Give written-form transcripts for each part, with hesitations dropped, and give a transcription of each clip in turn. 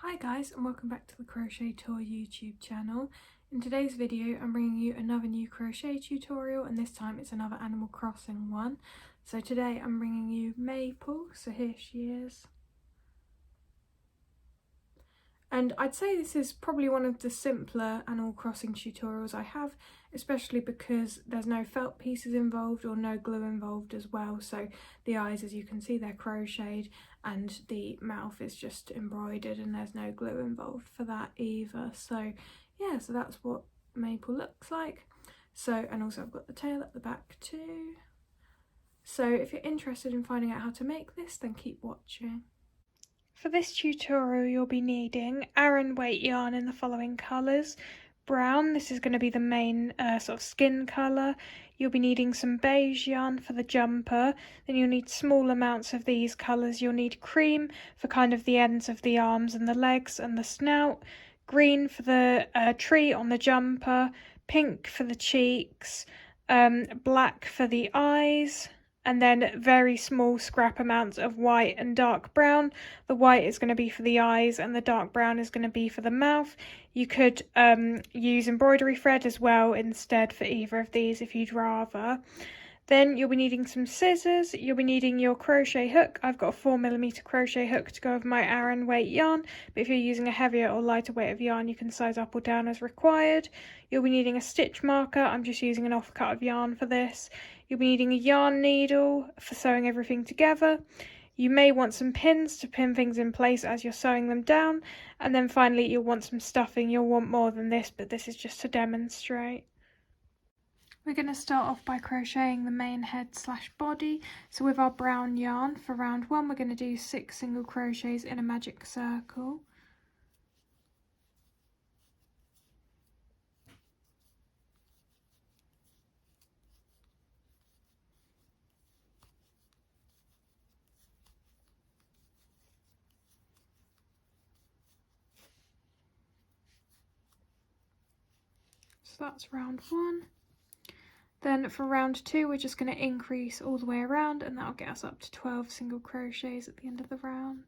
Hi guys, and welcome back to the Crochet Tour YouTube channel. In today's video I'm bringing you another new crochet tutorial, and this time it's another Animal Crossing one. So today I'm bringing you Maple, so here she is. And I'd say this is probably one of the simpler Animal Crossing tutorials I have, especially because there's no felt pieces involved or no glue involved as well. So the eyes, as you can see, they're crocheted, and the mouth is just embroidered, and there's no glue involved for that either. So yeah, so that's what Maple looks like. So, and also I've got the tail at the back too. So if you're interested in finding out how to make this, then keep watching. For this tutorial you'll be needing aran weight yarn in the following colours. Brown, this is going to be the main sort of skin colour. You'll be needing some beige yarn for the jumper. Then you'll need small amounts of these colours. You'll need cream for kind of the ends of the arms and the legs and the snout. Green for the tree on the jumper. Pink for the cheeks. Black for the eyes. And then very small scrap amounts of white and dark brown. The white is going to be for the eyes and the dark brown is going to be for the mouth. You could use embroidery thread as well instead for either of these if you'd rather. Then you'll be needing some scissors, you'll be needing your crochet hook. I've got a 4mm crochet hook to go with my aran weight yarn, but if you're using a heavier or lighter weight of yarn you can size up or down as required. You'll be needing a stitch marker, I'm just using an offcut of yarn for this. You'll be needing a yarn needle for sewing everything together. You may want some pins to pin things in place as you're sewing them down, and then finally you'll want some stuffing. You'll want more than this, but this is just to demonstrate. We're going to start off by crocheting the main head / body. So with our brown yarn for round 1 we're going to do 6 single crochets in a magic circle. So that's round 1. Then for round 2 we're just going to increase all the way around, and that'll get us up to 12 single crochets at the end of the round.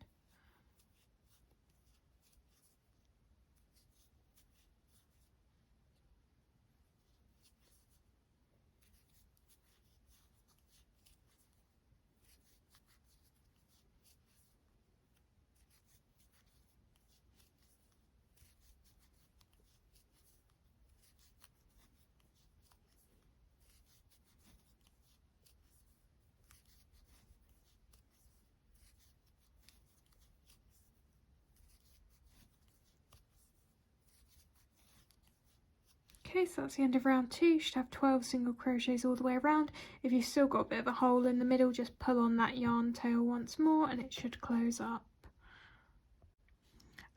Okay, so that's the end of round 2. You should have 12 single crochets all the way around. If you've still got a bit of a hole in the middle, just pull on that yarn tail once more and it should close up.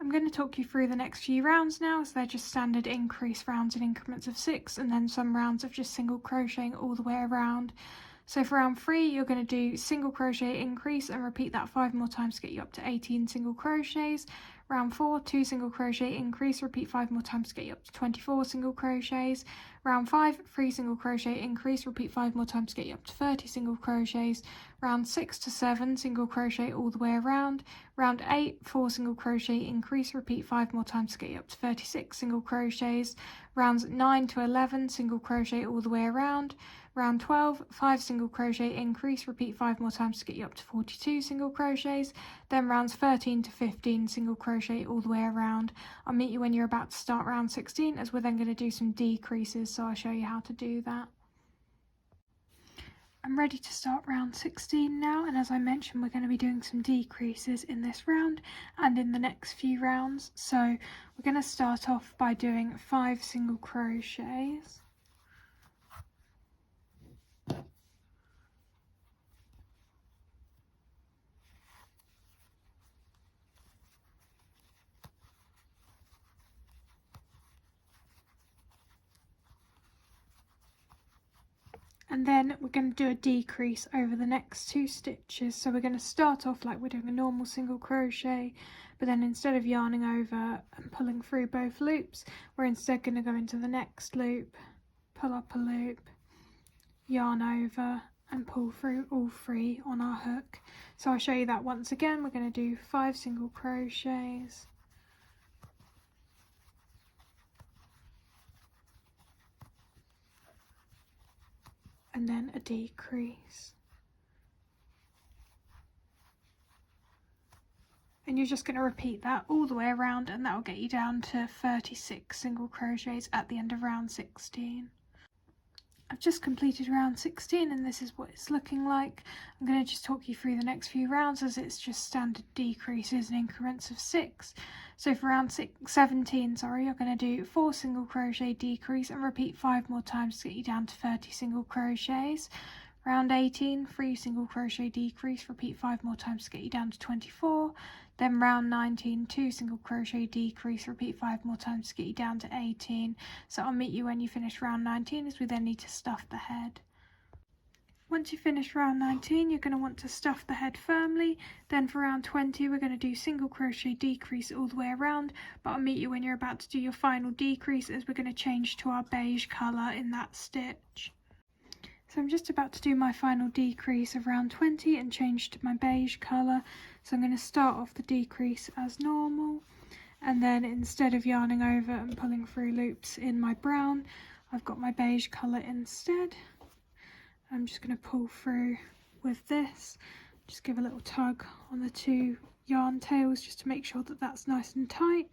I'm going to talk you through the next few rounds now, so they're just standard increase rounds in increments of 6, and then some rounds of just single crocheting all the way around. So for round 3 you're going to do single crochet increase and repeat that 5 more times to get you up to 18 single crochets. Round 4, 2 single crochet increase, repeat 5 more times to get you up to 24 single crochets. Round 5, 3 single crochet increase, repeat 5 more times to get you up to 30 single crochets. Round 6 to 7 single crochet all the way around. Round 8, 4 single crochet increase, repeat 5 more times to get you up to 36 single crochets. Rounds 9 to 11 single crochet all the way around. Round 12, 5 single crochet increase, repeat 5 more times to get you up to 42 single crochets. Then rounds 13 to 15 single crochet all the way around. I'll meet you when you're about to start round 16, as we're then going to do some decreases, so I'll show you how to do that. I'm ready to start round 16 now, and as I mentioned we're going to be doing some decreases in this round and in the next few rounds. So we're going to start off by doing 5 single crochets. And then we're going to do a decrease over the next 2 stitches. So we're going to start off like we're doing a normal single crochet, but then instead of yarning over and pulling through both loops, we're instead going to go into the next loop, pull up a loop, yarn over and pull through all 3 on our hook. So I'll show you that once again. We're going to do 5 single crochets, and then a decrease. And you're just going to repeat that all the way around, and that will get you down to 36 single crochets at the end of round 16. I've just completed round 16 and this is what it's looking like. I'm going to just talk you through the next few rounds as it's just standard decreases in increments of 6. So for round 17, you're going to do 4 single crochet decrease and repeat 5 more times to get you down to 30 single crochets. Round 18, 3 single crochet decrease, repeat 5 more times to get you down to 24. Then round 19, 2 single crochet decrease, repeat 5 more times to get you down to 18. So I'll meet you when you finish round 19, as we then need to stuff the head. Once you finish round 19, you're going to want to stuff the head firmly. Then for round 20, we're going to do single crochet decrease all the way around, but I'll meet you when you're about to do your final decrease, as we're going to change to our beige colour in that stitch. So I'm just about to do my final decrease of round 20 and change to my beige colour. So I'm going to start off the decrease as normal, and then instead of yarning over and pulling through loops in my brown, I've got my beige colour instead. I'm just going to pull through with this, just give a little tug on the 2 yarn tails just to make sure that that's nice and tight.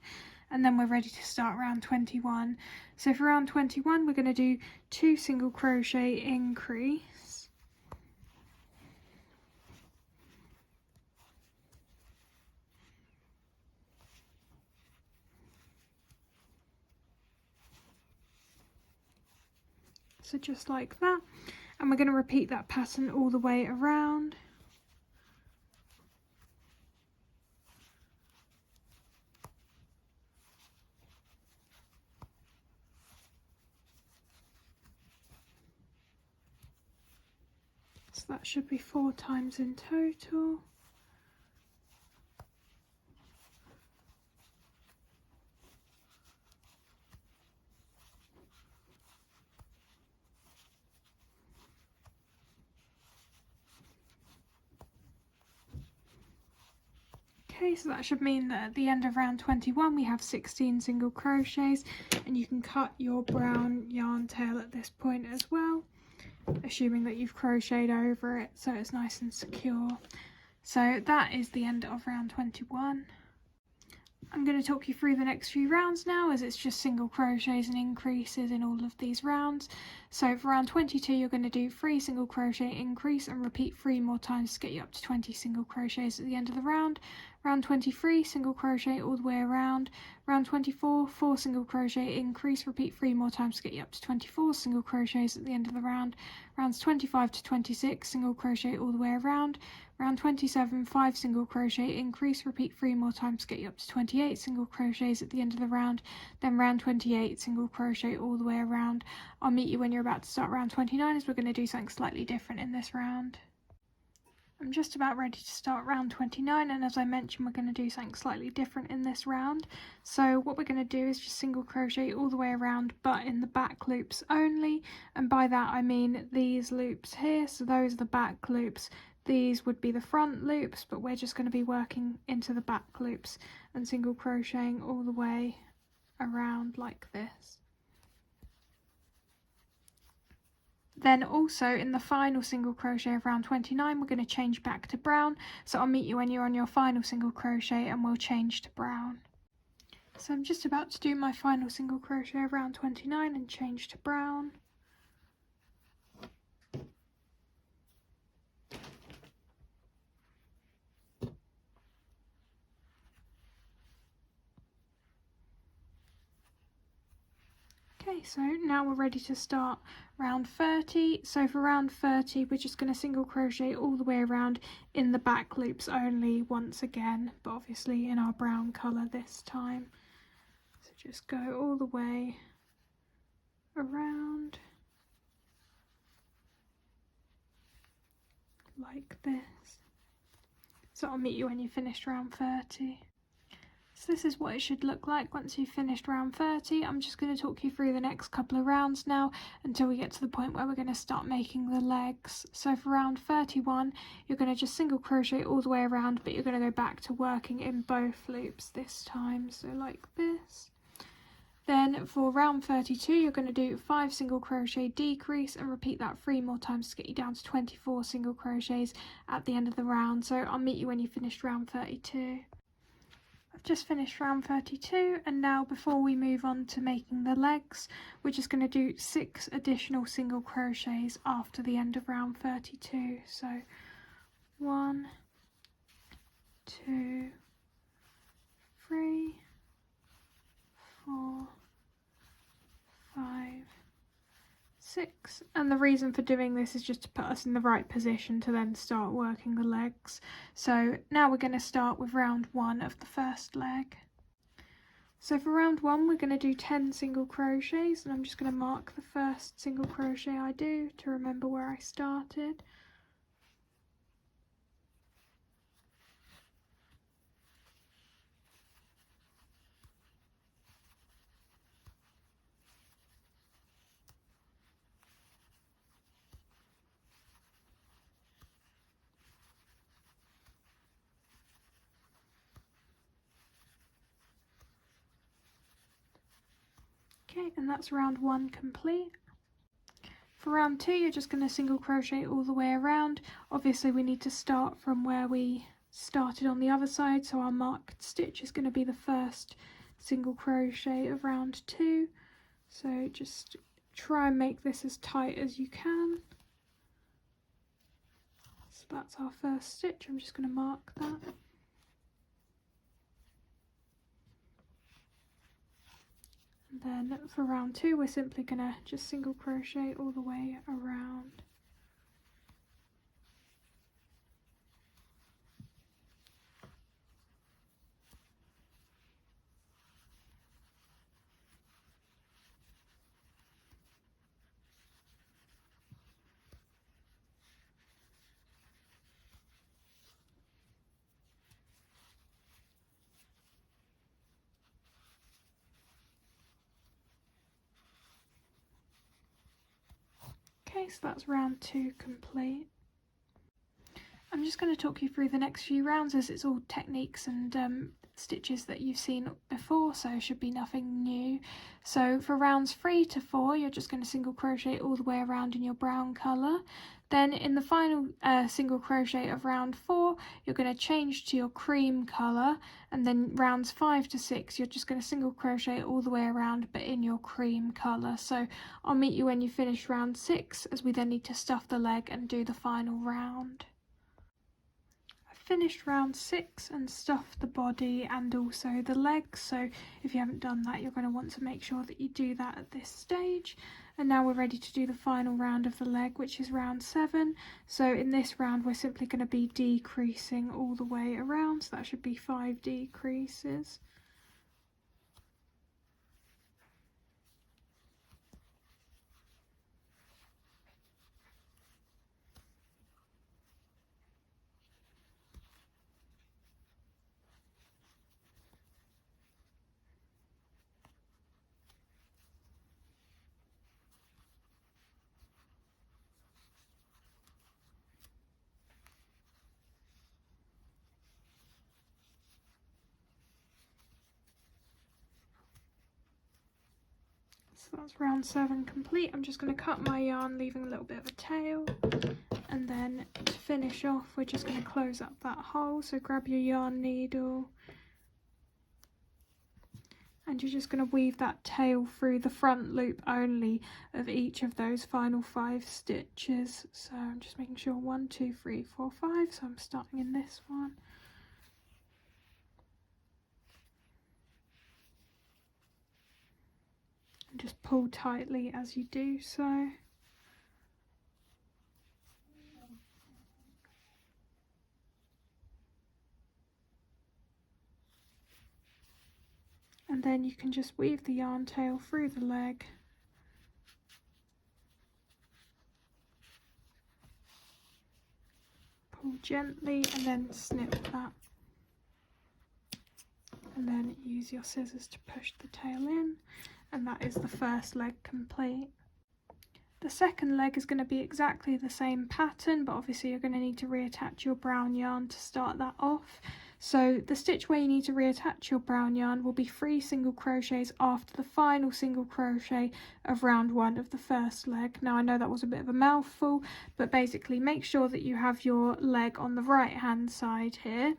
And then we're ready to start round 21. So for round 21, we're going to do 2 single crochet increase. So just like that. And we're going to repeat that pattern all the way around. So that should be 4 times in total. Okay, so that should mean that at the end of round 21 we have 16 single crochets, and you can cut your brown yarn tail at this point as well, assuming that you've crocheted over it so it's nice and secure. So that is the end of round 21. I'm going to talk you through the next few rounds now, as it's just single crochets and increases in all of these rounds. So for round 22, you're going to do 3 single crochet increase and repeat 3 more times to get you up to 20 single crochets at the end of the round. Round 23, single crochet all the way around. Round 24, 4 single crochet increase, repeat 3 more times to get you up to 24 single crochets at the end of the round. Rounds 25 to 26, single crochet all the way around. Round 27, 5 single crochet increase, repeat 3 more times to get you up to 28 single crochets at the end of the round. Then round 28, single crochet all the way around. I'll meet you when you're about to start round 29, as we're going to do something slightly different in this round. I'm just about ready to start round 29, and as I mentioned, we're going to do something slightly different in this round. So what we're going to do is just single crochet all the way around, but in the back loops only, and by that I mean these loops here. So those are the back loops, these would be the front loops, but we're just going to be working into the back loops and single crocheting all the way around like this. Then also in the final single crochet of round 29, we're going to change back to brown. So I'll meet you when you're on your final single crochet and we'll change to brown. So I'm just about to do my final single crochet of round 29 and change to brown. Okay, so now we're ready to start round 30. So for round 30, we're just going to single crochet all the way around in the back loops only once again, but obviously in our brown colour this time. So just go all the way around like this. So I'll meet you when you finished round 30. So this is what it should look like once you've finished round 30. I'm just going to talk you through the next couple of rounds now until we get to the point where we're going to start making the legs. So for round 31, you're going to just single crochet all the way around, but you're going to go back to working in both loops this time, so like this. Then for round 32 you're going to do 5 single crochet decrease and repeat that 3 more times to get you down to 24 single crochets at the end of the round. So I'll meet you when you've finished round 32. I've just finished round 32, and now before we move on to making the legs, we're just going to do 6 additional single crochets after the end of round 32. So 1, 2, 3, 4, 5, 6, and the reason for doing this is just to put us in the right position to then start working the legs. So now we're going to start with round 1 of the first leg. So for round 1 we're going to do 10 single crochets, and I'm just going to mark the first single crochet I do to remember where I started. Okay, and that's round 1 complete. For round 2 you're just going to single crochet all the way around. Obviously we need to start from where we started on the other side, so our marked stitch is going to be the first single crochet of round 2. So just try and make this as tight as you can. So that's our first stitch. I'm just going to mark that. And then for round 2 we're simply going to just single crochet all the way around. Okay, so that's round 2 complete. I'm just going to talk you through the next few rounds, as it's all techniques and stitches that you've seen before, so it should be nothing new. So for rounds 3 to 4 you're just going to single crochet all the way around in your brown colour. Then in the final single crochet of round 4 you're going to change to your cream colour, and then rounds 5 to 6 you're just going to single crochet all the way around but in your cream colour. So I'll meet you when you finish round 6, as we then need to stuff the leg and do the final round. Finished round 6 and stuffed the body and also the legs, so if you haven't done that you're going to want to make sure that you do that at this stage. And now we're ready to do the final round of the leg, which is round 7. So in this round we're simply going to be decreasing all the way around, so that should be 5 decreases. So that's round 7 complete. I'm just going to cut my yarn, leaving a little bit of a tail, and then to finish off we're just going to close up that hole. So grab your yarn needle and you're just going to weave that tail through the front loop only of each of those final 5 stitches. So I'm just making sure 1, 2, 3, 4, 5, so I'm starting in this one. And just pull tightly as you do so. And then you can just weave the yarn tail through the leg. Pull gently and then snip that. And then use your scissors to push the tail in. And that is the first leg complete. The second leg is going to be exactly the same pattern, but obviously you're going to need to reattach your brown yarn to start that off. So the stitch where you need to reattach your brown yarn will be 3 single crochets after the final single crochet of round 1 of the first leg. Now I know that was a bit of a mouthful, but basically make sure that you have your leg on the right hand side here,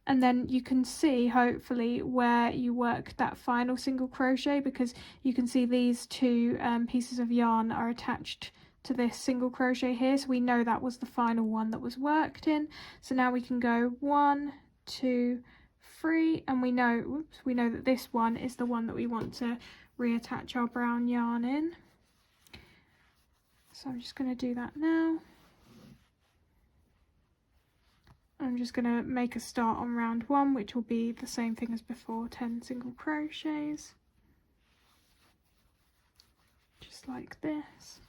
and then you can see hopefully where you work that final single crochet, because you can see these two pieces of yarn are attached to this single crochet here, so we know that was the final one that was worked in. So now we can go 1, 2, 3, and we know that this one is the one that we want to reattach our brown yarn in. So I'm just going to do that now. I'm just going to make a start on round 1, which will be the same thing as before, 10 single crochets, just like this.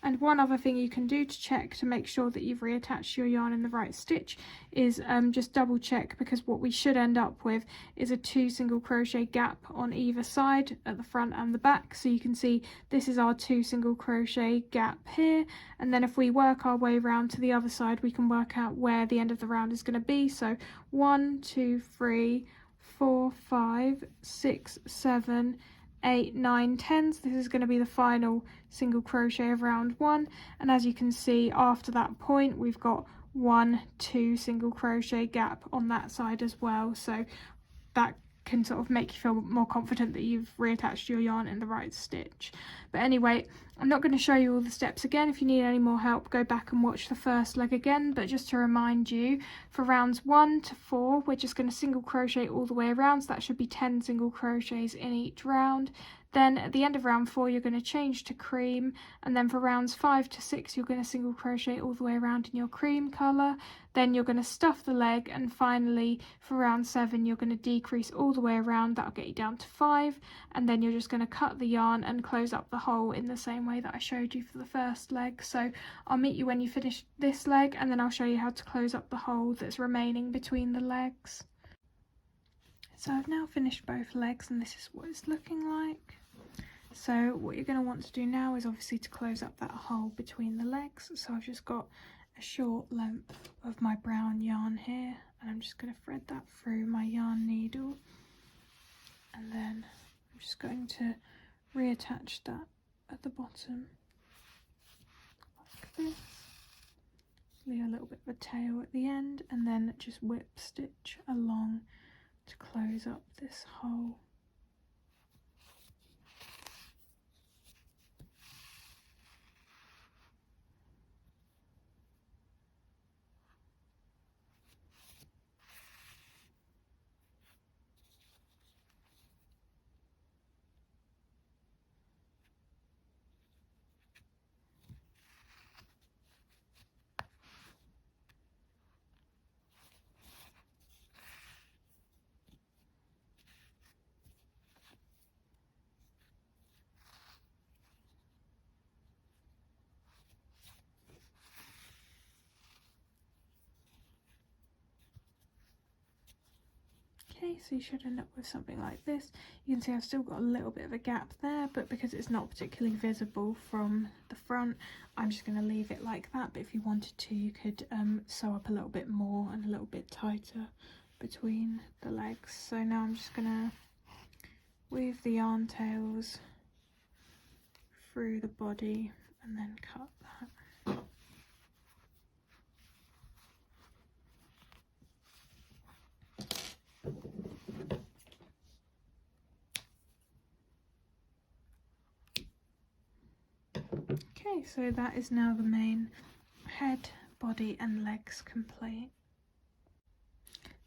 And one other thing you can do to check to make sure that you've reattached your yarn in the right stitch is just double check, because what we should end up with is a 2 single crochet gap on either side at the front and the back. So you can see this is our 2 single crochet gap here, and then if we work our way around to the other side we can work out where the end of the round is going to be. So 1, 2, 3, 4, 5, 6, 7, 8, 9, 10. So this is going to be the final single crochet of round 1, and as you can see after that point we've got 1, 2 single crochet gap on that side as well, so that can sort of make you feel more confident that you've reattached your yarn in the right stitch. But anyway, I'm not going to show you all the steps again. If you need any more help, go back and watch the first leg again. But just to remind you, for rounds 1 to 4 we're just going to single crochet all the way around, so that should be 10 single crochets in each round. Then at the end of round 4 you're going to change to cream, and then for rounds 5 to 6 you're going to single crochet all the way around in your cream colour. Then you're going to stuff the leg, and finally for round 7 you're going to decrease all the way around. That'll get you down to 5, and then you're just going to cut the yarn and close up the hole in the same way that I showed you for the first leg. So I'll meet you when you finish this leg, and then I'll show you how to close up the hole that's remaining between the legs. So I've now finished both legs, and this is what it's looking like. So what you're going to want to do now is obviously to close up that hole between the legs. So I've just got a short length of my brown yarn here, and I'm just going to thread that through my yarn needle, and then I'm just going to reattach that at the bottom like this. Leave a little bit of a tail at the end, and then just whip stitch along to close up this hole. Okay, so you should end up with something like this. You can see I've still got a little bit of a gap there, but because it's not particularly visible from the front, I'm just going to leave it like that. But if you wanted to, you could sew up a little bit more and a little bit tighter between the legs. So now I'm just going to weave the yarn tails through the body and then cut that. Okay, so that is now the main head, body and legs complete.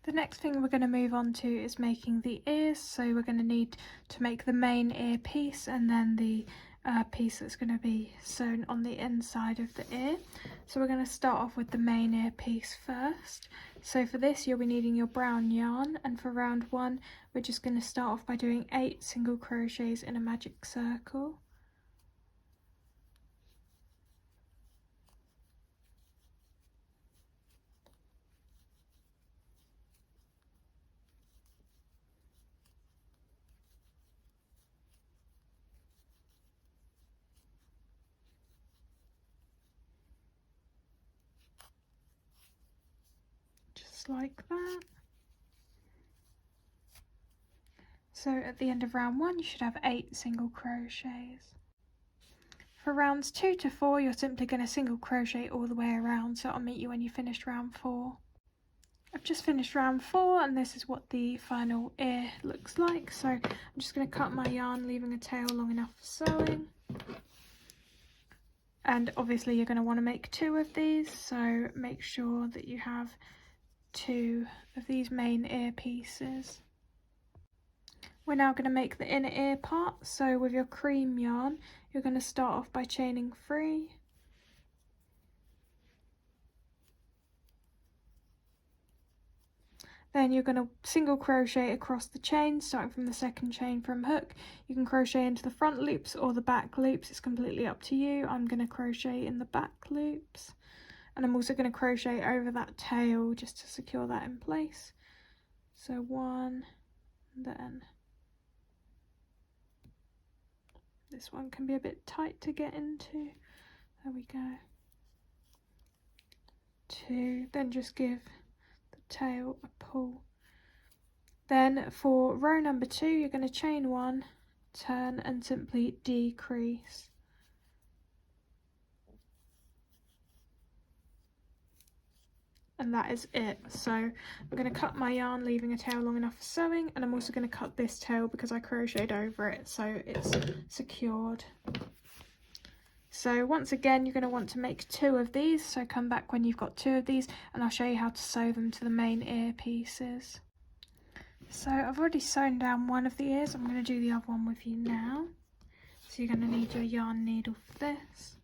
The next thing we're going to move on to is making the ears. So we're going to need to make the main ear piece, and then the piece that's going to be sewn on the inside of the ear. So we're going to start off with the main ear piece first. So for this you'll be needing your brown yarn, and for round 1 we're just going to start off by doing 8 single crochets in a magic circle. just like that. So at the end of round 1 you should have 8 single crochets. For rounds 2 to 4 you're simply going to single crochet all the way around, so I'll meet you when you finished round 4. I've just finished round 4 and this is what the final ear looks like. So I'm just going to cut my yarn, leaving a tail long enough for sewing. And obviously you're going to want to make 2 of these, so make sure that you have 2 of these main ear pieces. We're now going to make the inner ear part, so with your cream yarn you're going to start off by chaining 3. Then you're going to single crochet across the chain, starting from the second chain from hook. You can crochet into the front loops or the back loops, it's completely up to you. I'm going to crochet in the back loops, and I'm also going to crochet over that tail just to secure that in place. So 1, then this one can be a bit tight to get into. There we go. 2, then just give the tail a pull. Then for row number 2 you're going to chain 1, turn and simply decrease. And that is it. So I'm going to cut my yarn, leaving a tail long enough for sewing, and I'm also going to cut this tail because I crocheted over it so it's secured. So once again you're going to want to make 2 of these, so come back when you've got 2 of these and I'll show you how to sew them to the main ear pieces. So I've already sewn down one of the ears, I'm going to do the other one with you now. So you're going to need your yarn needle for this.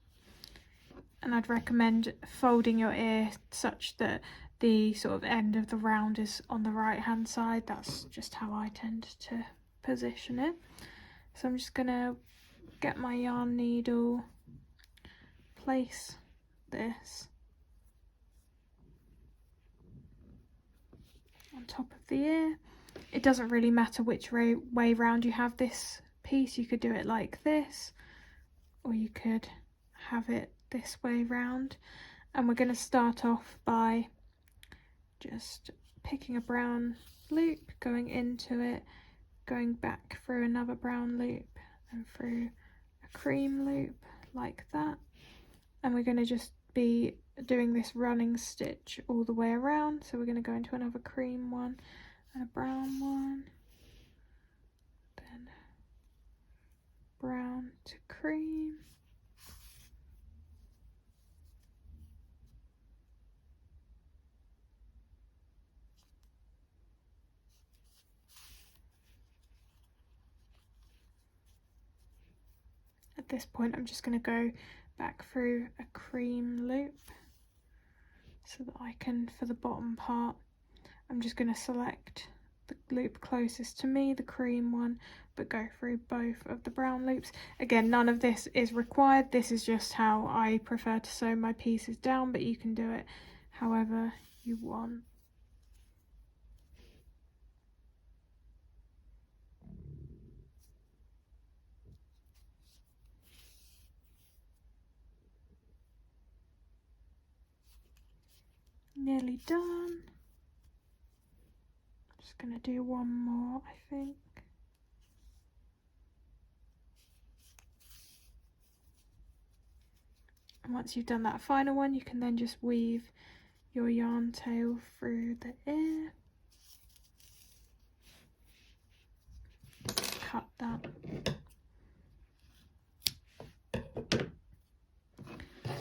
And I'd recommend folding your ear such that the sort of end of the round is on the right hand side. That's just how I tend to position it. So I'm just going to get my yarn needle, place this on top of the ear. It doesn't really matter which way round you have this piece. You could do it like this, or you could have it this way round. And we're going to start off by just picking a brown loop, going into it, going back through another brown loop and through a cream loop like that. And we're going to just be doing this running stitch all the way around. So we're going to go into another cream one and a brown one, then brown to cream, at this point I'm just going to go back through a cream loop so that I can, for the bottom part, I'm just going to select the loop closest to me, the cream one, but go through both of the brown loops. Again, none of this is required, this is just how I prefer to sew my pieces down, but you can do it however you want. Nearly done. Just going to do one more, I think. And once you've done that final one, you can then just weave your yarn tail through the ear. Cut that.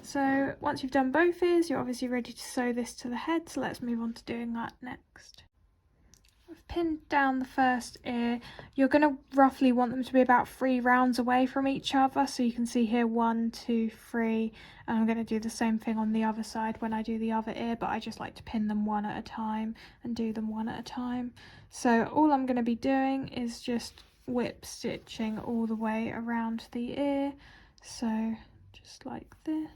So once you've done both ears, you're obviously ready to sew this to the head, so let's move on to doing that next. I've pinned down the first ear. You're going to roughly want them to be about 3 rounds away from each other, so you can see here 1, 2, 3, and I'm going to do the same thing on the other side when I do the other ear, but I just like to pin them one at a time and do them one at a time. So all I'm going to be doing is just whip stitching all the way around the ear, so just like this.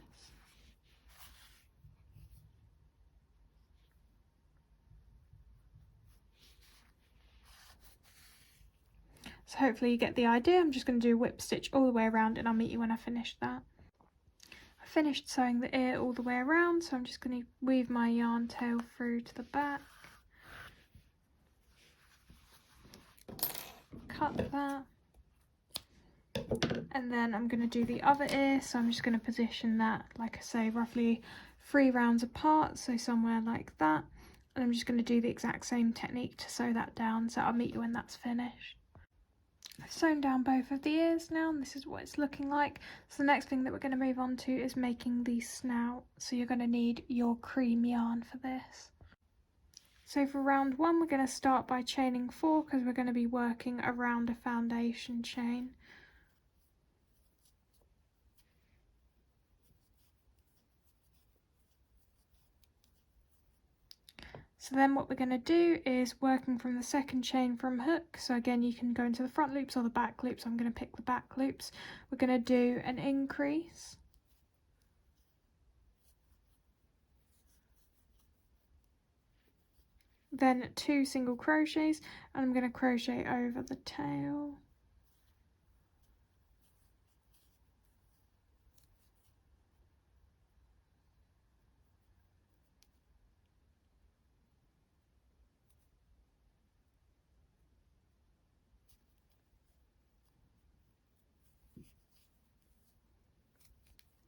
So hopefully you get the idea. I'm just going to do whip stitch all the way around and I'll meet you when I finish that. I finished sewing the ear all the way around, so I'm just going to weave my yarn tail through to the back, cut that, and then I'm going to do the other ear. So I'm just going to position that, like I say, roughly 3 rounds apart, so somewhere like that, and I'm just going to do the exact same technique to sew that down, so I'll meet you when that's finished. I've sewn down both of the ears now, and this is what it's looking like. So the next thing that we're going to move on to is making the snout. So you're going to need your cream yarn for this. So for round 1, we're going to start by chaining 4 because we're going to be working around a foundation chain. So then what we're going to do is working from the second chain from hook. So again, you can go into the front loops or the back loops. I'm going to pick the back loops. We're going to do an increase, then 2 single crochets, and I'm going to crochet over the tail.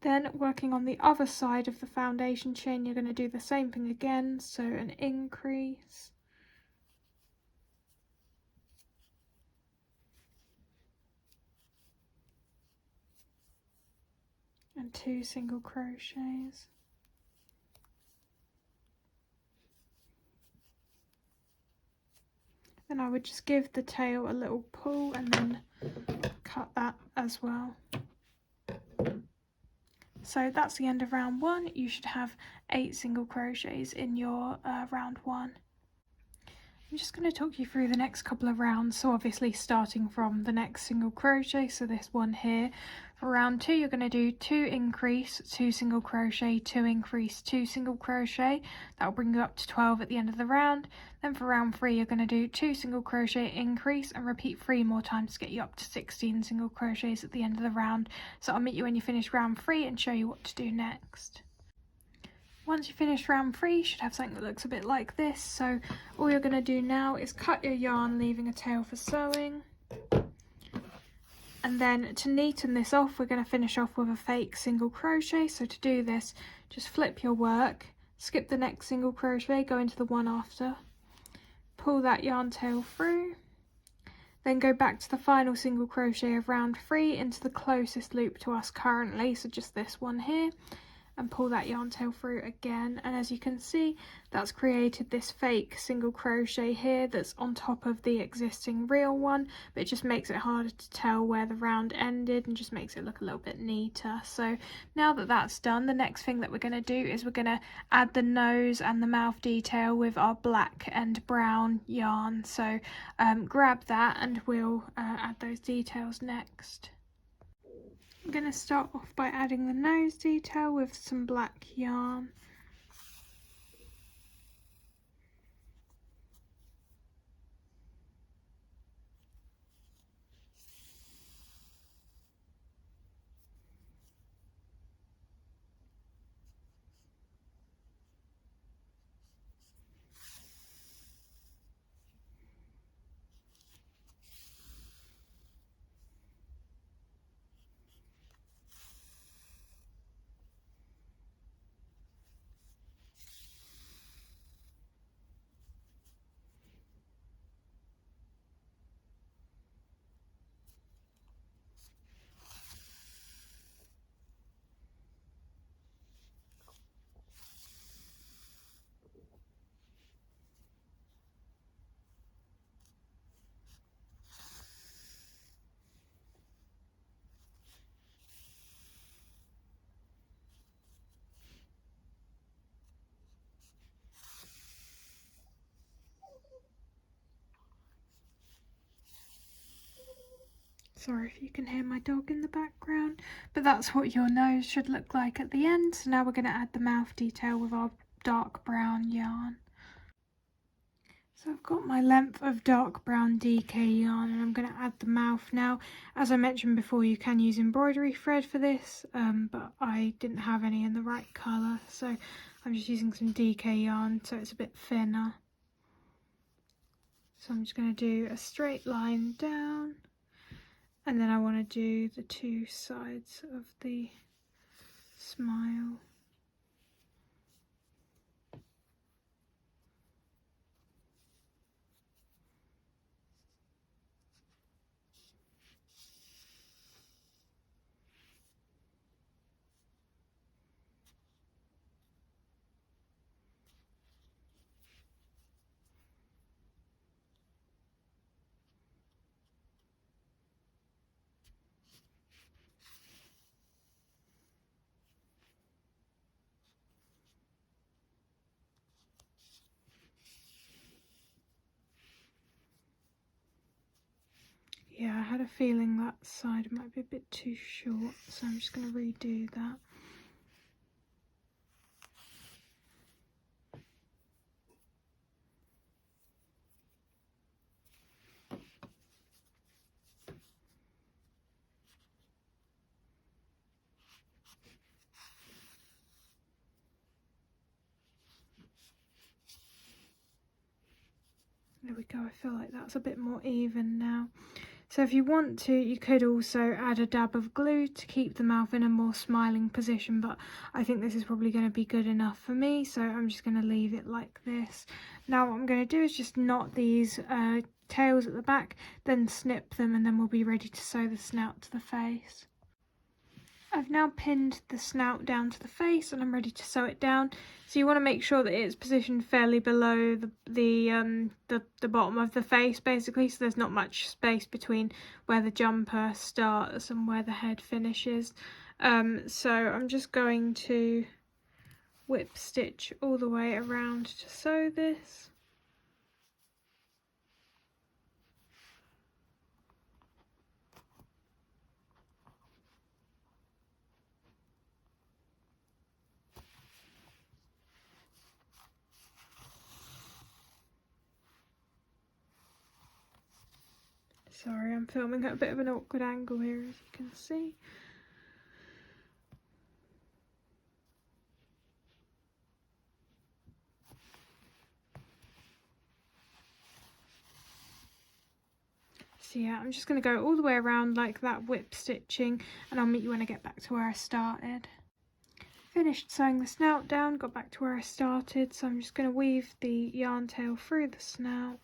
Then working on the other side of the foundation chain, you're going to do the same thing again, so an increase, and 2 single crochets. Then I would just give the tail a little pull and then cut that as well. So that's the end of round 1. You should have 8 single crochets in your round 1. I'm just going to talk you through the next couple of rounds, so obviously starting from the next single crochet, so this one here. For round 2 you're going to do 2 increase, 2 single crochet, 2 increase, 2 single crochet. That will bring you up to 12 at the end of the round. Then for round 3 you're going to do 2 single crochet, increase, and repeat 3 more times to get you up to 16 single crochets at the end of the round. So I'll meet you when you finish round 3 and show you what to do next. Once you finish round 3, you should have something that looks a bit like this. So all you're going to do now is cut your yarn, leaving a tail for sewing. And then to neaten this off, we're going to finish off with a fake single crochet. So to do this, just flip your work, skip the next single crochet, go into the one after, pull that yarn tail through, then go back to the final single crochet of round 3 into the closest loop to us currently, so just this one here, and pull that yarn tail through again. And as you can see, that's created this fake single crochet here that's on top of the existing real one, but it just makes it harder to tell where the round ended and just makes it look a little bit neater. So now that that's done, the next thing that we're going to do is we're going to add the nose and the mouth detail with our black and brown yarn. So grab that and we'll add those details next. I'm going to start off by adding the nose detail with some black yarn. Sorry if you can hear my dog in the background, but that's what your nose should look like at the end. So now we're going to add the mouth detail with our dark brown yarn. So I've got my length of dark brown DK yarn and I'm going to add the mouth now. As I mentioned before, you can use embroidery thread for this, but I didn't have any in the right colour, so I'm just using some DK yarn so it's a bit thinner. So I'm just going to do a straight line down, and then I want to do the two sides of the smile. Yeah, I had a feeling that side might be a bit too short, so I'm just going to redo that. There we go, I feel like that's a bit more even now. So if you want to, you could also add a dab of glue to keep the mouth in a more smiling position, but I think this is probably going to be good enough for me, so I'm just going to leave it like this. Now what I'm going to do is just knot these tails at the back, then snip them, and then we'll be ready to sew the snout to the face. I've now pinned the snout down to the face and I'm ready to sew it down. So you want to make sure that it's positioned fairly below the bottom of the face, basically, so there's not much space between where the jumper starts and where the head finishes. So I'm just going to whip stitch all the way around to sew this. Sorry, I'm filming at a bit of an awkward angle here, as you can see. So yeah, I'm just going to go all the way around like that, whip stitching, and I'll meet you when I get back to where I started. Finished sewing the snout down, got back to where I started, so I'm just going to weave the yarn tail through the snout.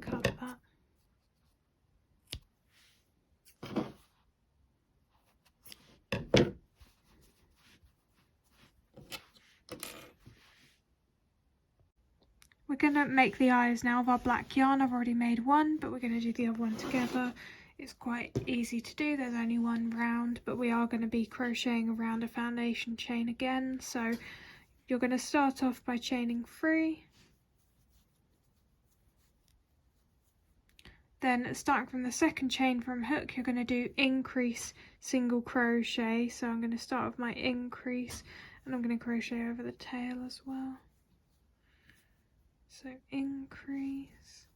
Cut that. We're going to make the eyes now of our black yarn. I've already made one, but we're going to do the other one together. It's quite easy to do, there's only one round, but we are going to be crocheting around a foundation chain again. So you're going to start off by chaining 3. Then starting from the second chain from hook, you're going to do increase single crochet. So I'm going to start with my increase and I'm going to crochet over the tail as well. So increase,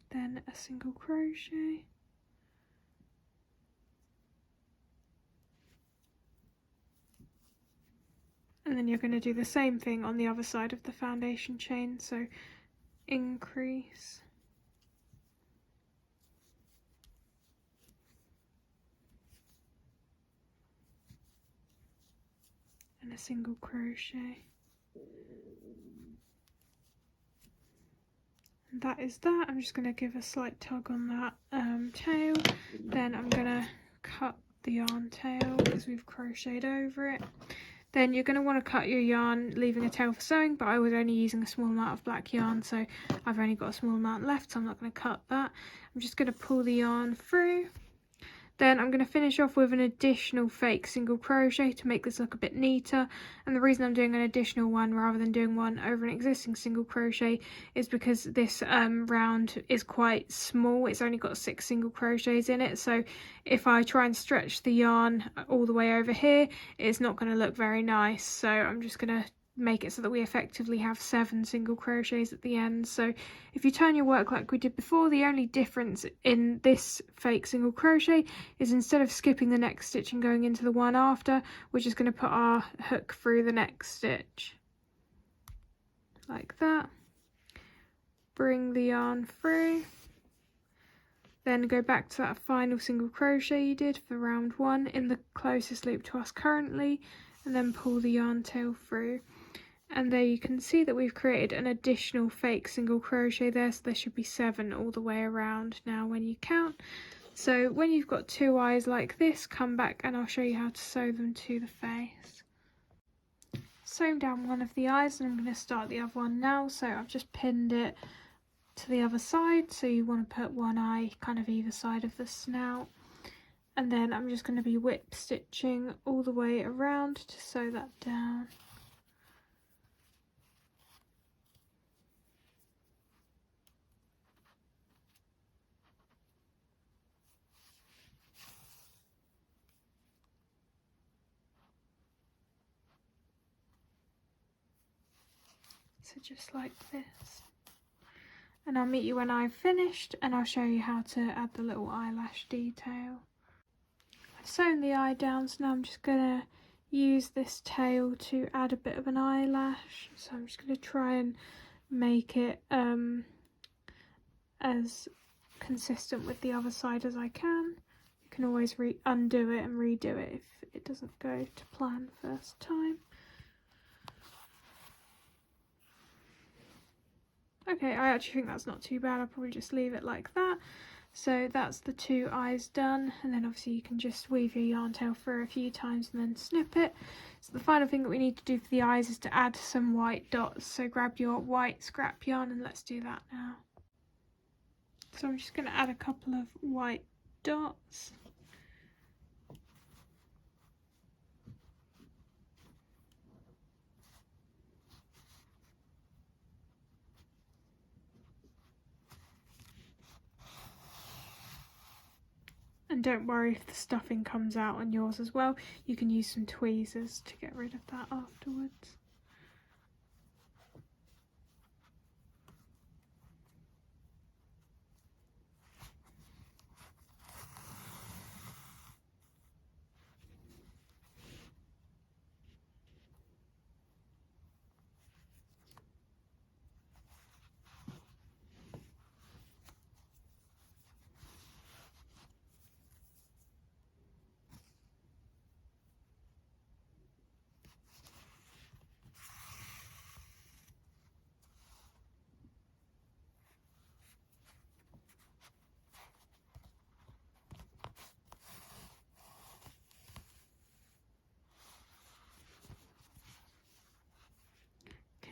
then a single crochet, and then you're going to do the same thing on the other side of the foundation chain. So increase, and a single crochet. And that is that. I'm just going to give a slight tug on that tail, then I'm going to cut the yarn tail because we've crocheted over it. Then you're going to want to cut your yarn leaving a tail for sewing, but I was only using a small amount of black yarn, so I've only got a small amount left, so I'm not going to cut that. I'm just going to pull the yarn through. Then I'm going to finish off with an additional fake single crochet to make this look a bit neater, and the reason I'm doing an additional one rather than doing one over an existing single crochet is because this round is quite small. It's only got 6 single crochets in it, so if I try and stretch the yarn all the way over here, it's not going to look very nice. So I'm just going to make it so that we effectively have 7 single crochets at the end. So if you turn your work like we did before, the only difference in this fake single crochet is instead of skipping the next stitch and going into the one after, we're just going to put our hook through the next stitch like that, bring the yarn through, then go back to that final single crochet you did for round 1 in the closest loop to us currently, and then pull the yarn tail through. And there you can see that we've created an additional fake single crochet there, so there should be 7 all the way around now when you count. So when you've got 2 eyes like this, come back and I'll show you how to sew them to the face. Sewn down one of the eyes and I'm going to start the other one now. So I've just pinned it to the other side, so you want to put one eye kind of either side of the snout. And then I'm just going to be whip stitching all the way around to sew that down. So just like this. And I'll meet you when I've finished and I'll show you how to add the little eyelash detail. I've sewn the eye down, so now I'm just going to use this tail to add a bit of an eyelash. So I'm just going to try and make it as consistent with the other side as I can. You can always undo it and redo it if it doesn't go to plan first time. Okay, I actually think that's not too bad. I'll probably just leave it like that. So that's the 2 eyes done, and then obviously you can just weave your yarn tail through a few times and then snip it. So the final thing that we need to do for the eyes is to add some white dots. So grab your white scrap yarn and let's do that now. So I'm just going to add a couple of white dots. And don't worry if the stuffing comes out on yours as well. You can use some tweezers to get rid of that afterwards.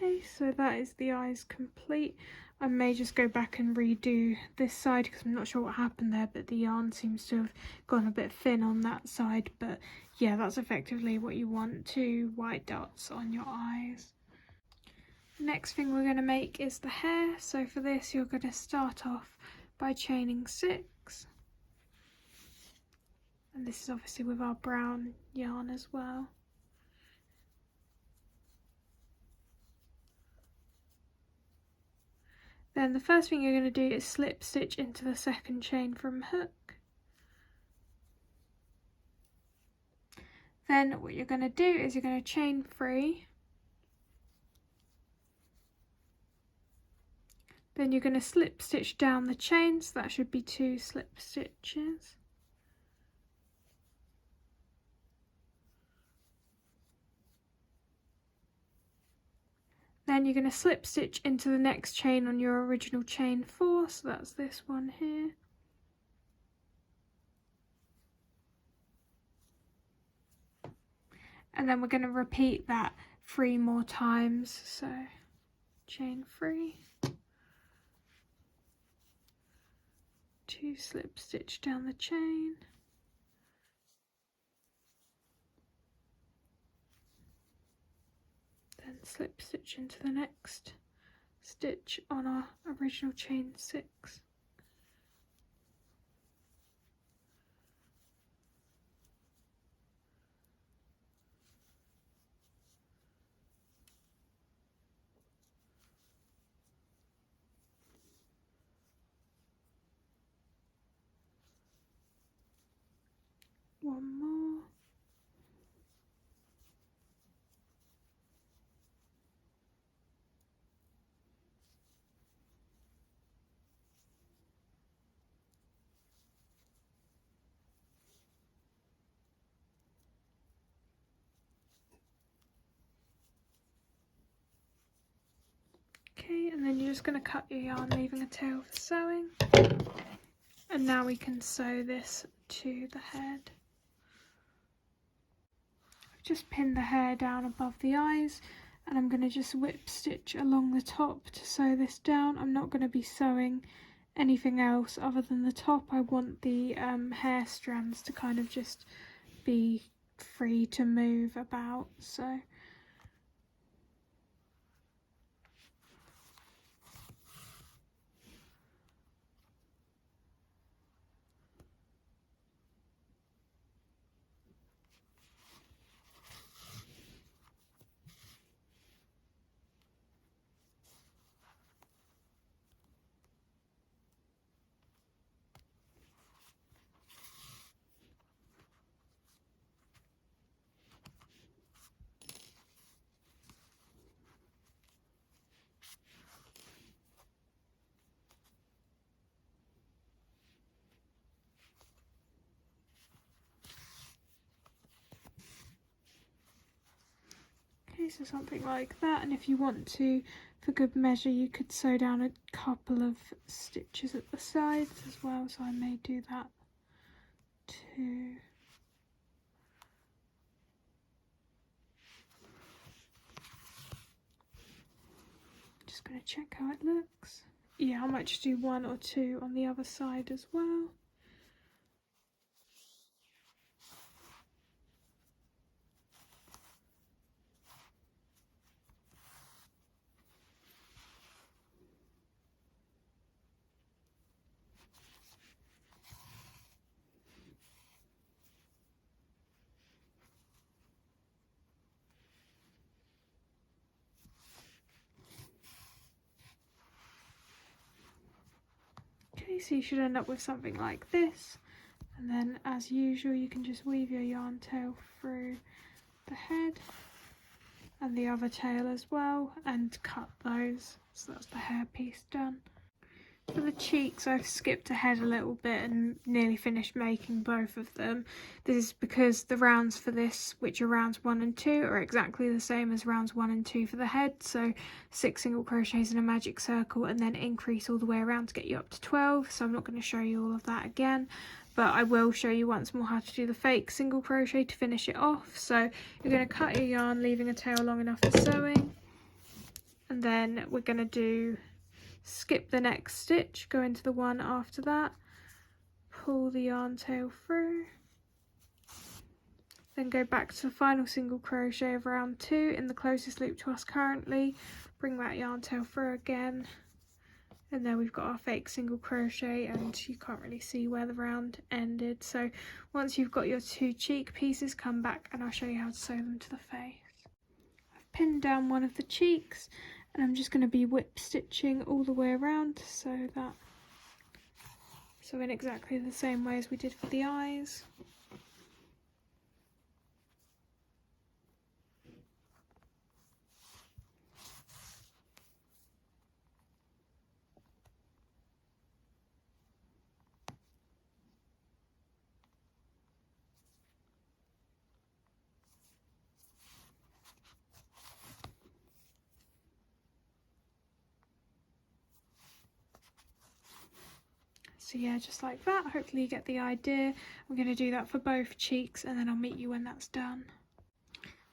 Okay, so that is the eyes complete. I may just go back and redo this side because I'm not sure what happened there, but the yarn seems to have gone a bit thin on that side. But yeah, that's effectively what you want, 2 white dots on your eyes. Next thing we're going to make is the hair. So for this you're going to start off by chaining 6. And this is obviously with our brown yarn as well. Then the first thing you're going to do is slip stitch into the second chain from hook. Then what you're going to do is you're going to chain 3. Then you're going to slip stitch down the chain, so that should be 2 slip stitches. Then you're going to slip stitch into the next chain on your original chain 4, so that's this one here. And then we're going to repeat that 3 more times, so chain 3, 2 slip stitch down the chain, slip stitch into the next stitch on our original chain 6. One more. Okay, and then you're just going to cut your yarn, leaving a tail for sewing. And now we can sew this to the head. I've just pinned the hair down above the eyes, and I'm going to just whip stitch along the top to sew this down. I'm not going to be sewing anything else other than the top. I want the hair strands to kind of just be free to move about, so so something like that. And if you want to, for good measure, you could sew down a couple of stitches at the sides as well, so I may do that too. Just going to check how it looks. Yeah, I might just do 1 or 2 on the other side as well. Okay, so you should end up with something like this, and then as usual you can just weave your yarn tail through the head and the other tail as well and cut those. So that's the hair piece done. For the cheeks, I've skipped ahead a little bit and nearly finished making both of them. This is because the rounds for this, which are rounds 1 and 2, are exactly the same as rounds 1 and 2 for the head. So 6 single crochets in a magic circle and then increase all the way around to get you up to 12. So I'm not going to show you all of that again, but I will show you once more how to do the fake single crochet to finish it off. So you're going to cut your yarn, leaving a tail long enough for sewing, and then we're going to do skip the next stitch, go into the one after that, pull the yarn tail through, then go back to the final single crochet of round 2 in the closest loop to us currently, bring that yarn tail through again, and then we've got our fake single crochet, and you can't really see where the round ended. So once you've got your 2 cheek pieces, come back and I'll show you how to sew them to the face. I've pinned down one of the cheeks, and I'm just going to be whip stitching all the way around so in exactly the same way as we did for the eyes. So yeah, just like that. Hopefully you get the idea. I'm going to do that for both cheeks, and then I'll meet you when that's done.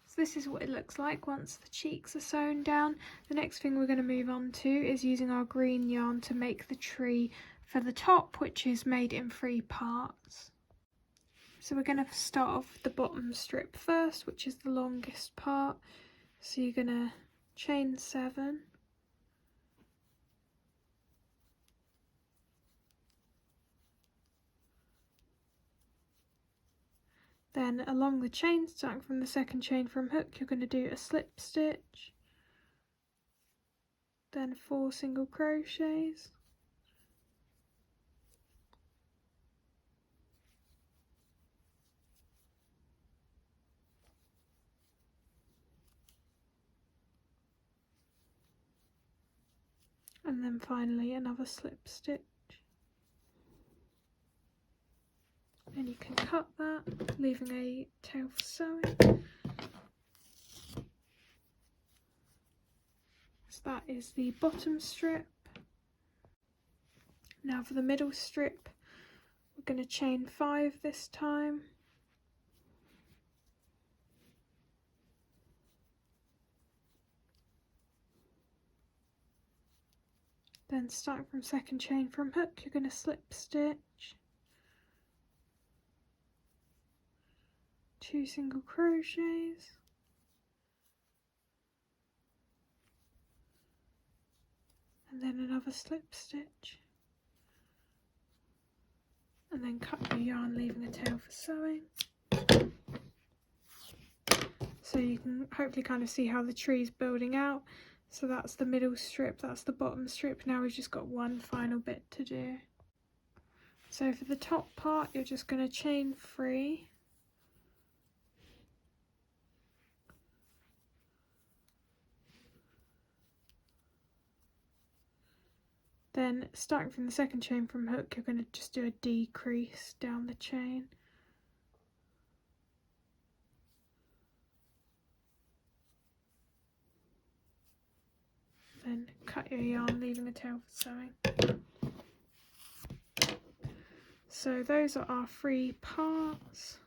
So this is what it looks like once the cheeks are sewn down. The next thing we're going to move on to is using our green yarn to make the tree for the top, which is made in 3 parts. So we're going to start off with the bottom strip first, which is the longest part. So you're going to chain 7, then along the chain, starting from the second chain from hook, you're going to do a slip stitch, then 4 single crochets, and then finally another slip stitch. And you can cut that, leaving a tail for sewing. So that is the bottom strip. Now for the middle strip, we're going to chain 5 this time. Then starting from second chain from hook, you're going to slip stitch, 2 single crochets, and then another slip stitch, and then cut your yarn, leaving a tail for sewing. So you can hopefully kind of see how the tree's building out. So that's the middle strip, that's the bottom strip. Now we've just got one final bit to do. So for the top part, you're just going to chain 3. Then starting from the second chain from hook, you're going to just do a decrease down the chain. Then cut your yarn, leaving a tail for sewing. So those are our 3 parts.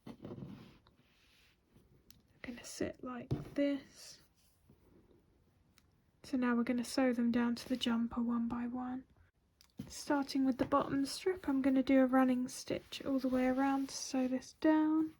They're going to sit like this. So now we're going to sew them down to the jumper one by one. Starting with the bottom strip, I'm going to do a running stitch all the way around to sew this down.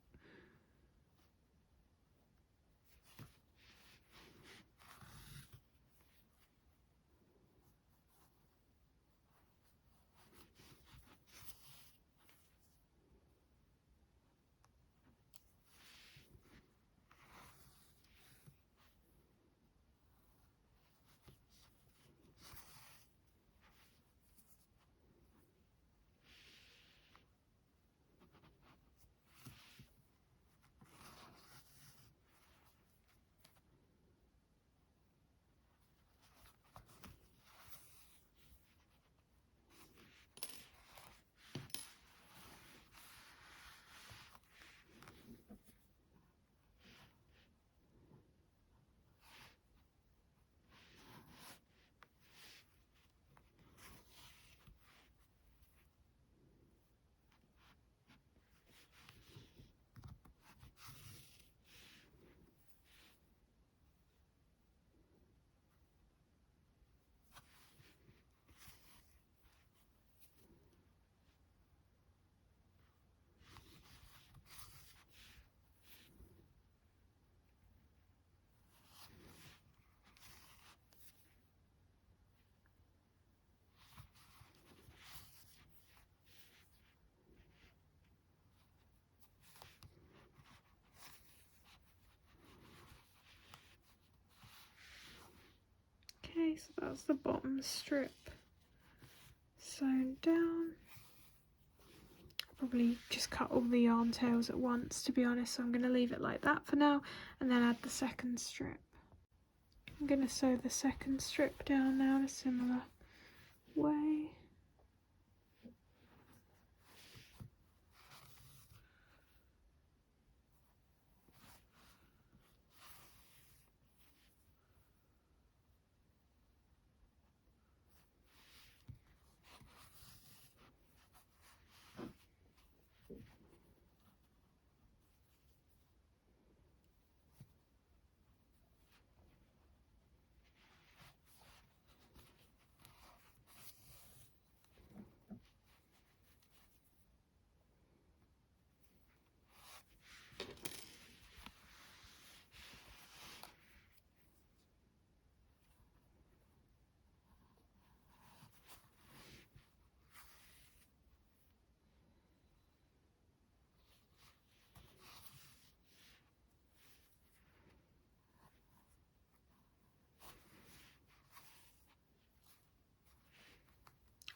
Okay, so that's the bottom strip sewn down. Probably just cut all the yarn tails at once, to be honest, so I'm going to leave it like that for now and then add the second strip. I'm going to sew the second strip down now in a similar way.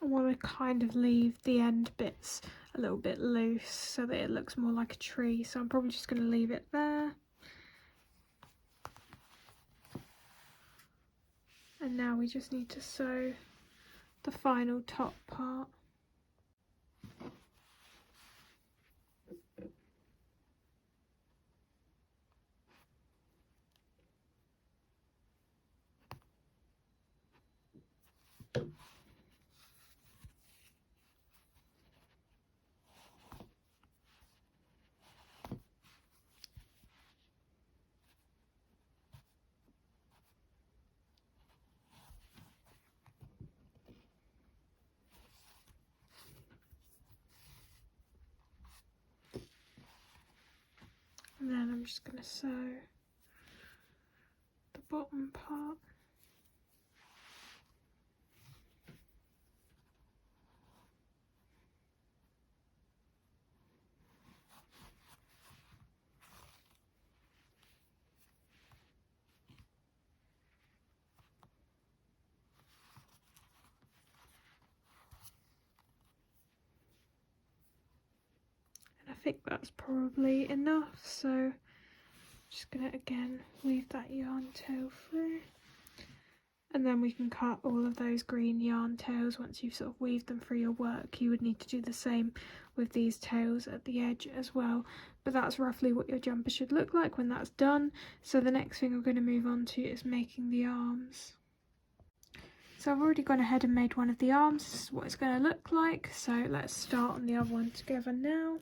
I want to kind of leave the end bits a little bit loose so that it looks more like a tree, so I'm probably just going to leave it there. And now we just need to sew the final top part. And then I'm just going to sew the bottom part. And I think that's probably enough, so I'm just going to again weave that yarn tail through. And then we can cut all of those green yarn tails. Once you've sort of weaved them through your work, you would need to do the same with these tails at the edge as well. But that's roughly what your jumper should look like when that's done. So the next thing we're going to move on to is making the arms. So I've already gone ahead and made one of the arms. This is what it's going to look like. So let's start on the other one together now.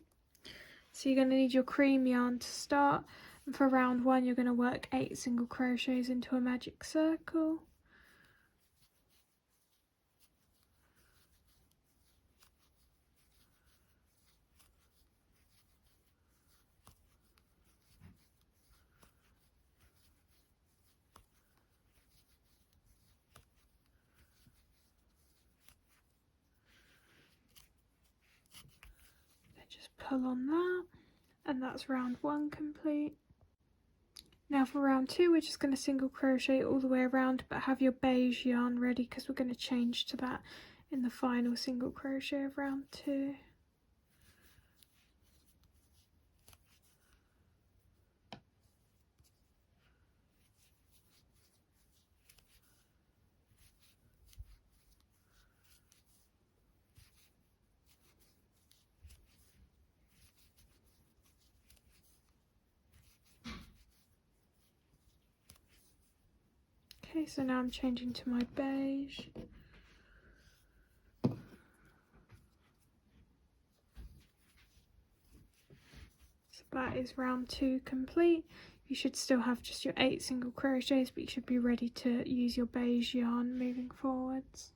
So you're going to need your cream yarn to start. And for round 1, you're going to work 8 single crochets into a magic circle. Just pull on that, and that's round 1 complete. Now for round 2, we're just going to single crochet all the way around, but have your beige yarn ready because we're going to change to that in the final single crochet of round 2. Okay, so now I'm changing to my beige. So that is round 2 complete. You should still have just your 8 single crochets, but you should be ready to use your beige yarn moving forwards.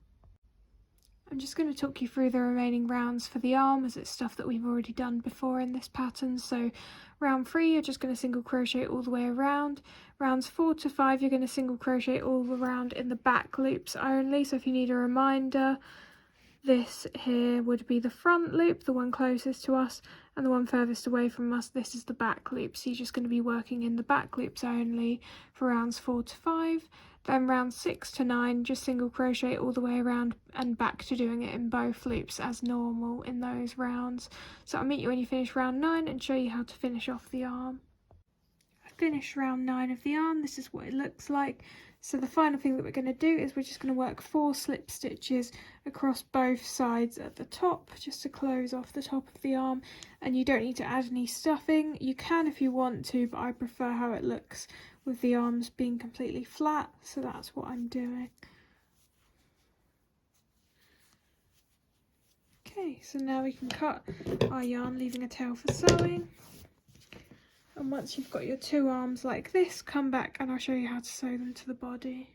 I'm just going to talk you through the remaining rounds for the arm, as it's stuff that we've already done before in this pattern. So round 3, you're just going to single crochet all the way around. Rounds 4 to 5, you're going to single crochet all around in the back loops only. So if you need a reminder, this here would be the front loop, the one closest to us, and the one furthest away from us, this is the back loop. So you're just going to be working in the back loops only for rounds 4 to 5. Then round 6 to 9, just single crochet all the way around and back to doing it in both loops as normal in those rounds. So I'll meet you when you finish round 9 and show you how to finish off the arm. I finished round 9 of the arm. This is what it looks like. So the final thing that we're going to do is we're just going to work 4 slip stitches across both sides at the top, just to close off the top of the arm. And you don't need to add any stuffing. You can if you want to, but I prefer how it looks with the arms being completely flat, so that's what I'm doing. Okay, so now we can cut our yarn, leaving a tail for sewing. And once you've got your 2 arms like this, come back and I'll show you how to sew them to the body.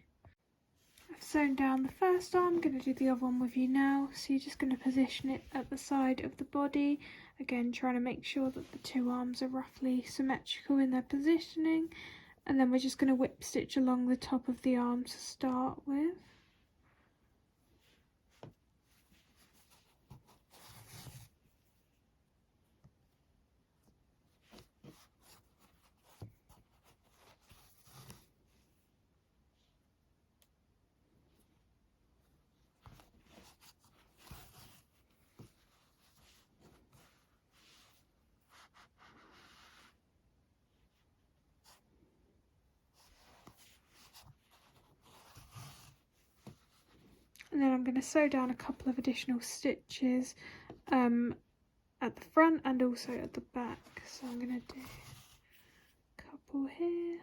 I've sewn down the first arm. I'm going to do the other one with you now. So you're just going to position it at the side of the body. Again, trying to make sure that the 2 arms are roughly symmetrical in their positioning. And then we're just going to whip stitch along the top of the arm to start with. And then I'm going to sew down a couple of additional stitches at the front and also at the back. So I'm going to do a couple here.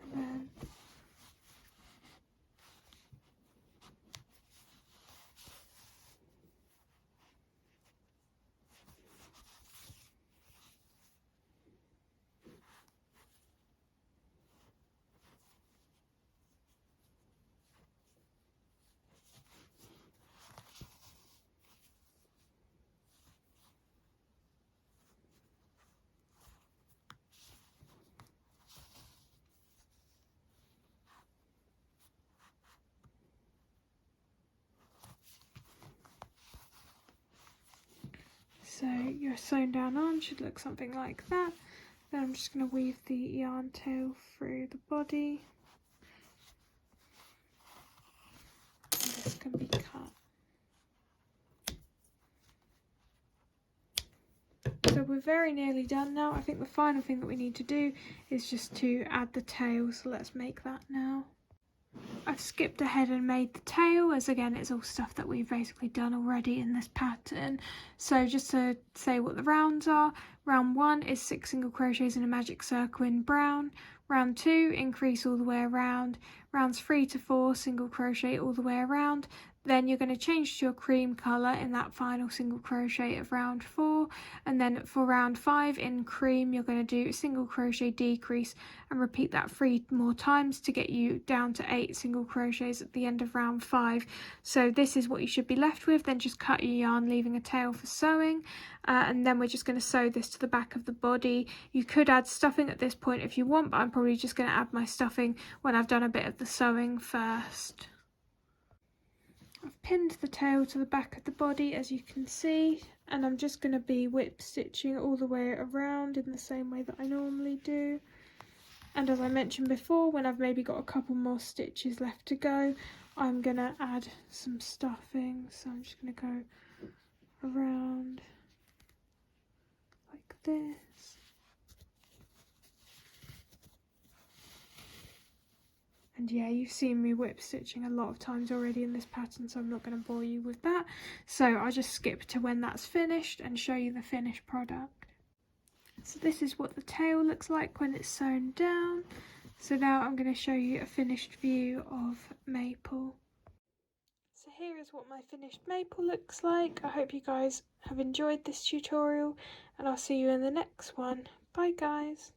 And then so your sewn down arm should look something like that. Then I'm just going to weave the yarn tail through the body. And this can be cut. So we're very nearly done now. I think the final thing that we need to do is just to add the tail, so let's make that now. I've skipped ahead and made the tail, as again it's all stuff that we've basically done already in this pattern. So just to say what the rounds are, round 1 is 6 single crochets in a magic circle in brown, round 2 increase all the way around, rounds 3 to 4 single crochet all the way around. Then you're going to change to your cream colour in that final single crochet of round 4, and then for round 5 in cream you're going to do a single crochet decrease and repeat that 3 more times to get you down to 8 single crochets at the end of round 5. So this is what you should be left with. Then just cut your yarn, leaving a tail for sewing, and then we're just going to sew this to the back of the body. You could add stuffing at this point if you want, but I'm probably just going to add my stuffing when I've done a bit of the sewing first. I've pinned the tail to the back of the body, as you can see, and I'm just going to be whip stitching all the way around in the same way that I normally do. And as I mentioned before, when I've maybe got a couple more stitches left to go, I'm going to add some stuffing. So I'm just going to go around like this. And yeah, you've seen me whip stitching a lot of times already in this pattern, so I'm not going to bore you with that. So I'll just skip to when that's finished and show you the finished product. So this is what the tail looks like when it's sewn down. So now I'm going to show you a finished view of Maple. So here is what my finished Maple looks like. I hope you guys have enjoyed this tutorial, and I'll see you in the next one. Bye guys.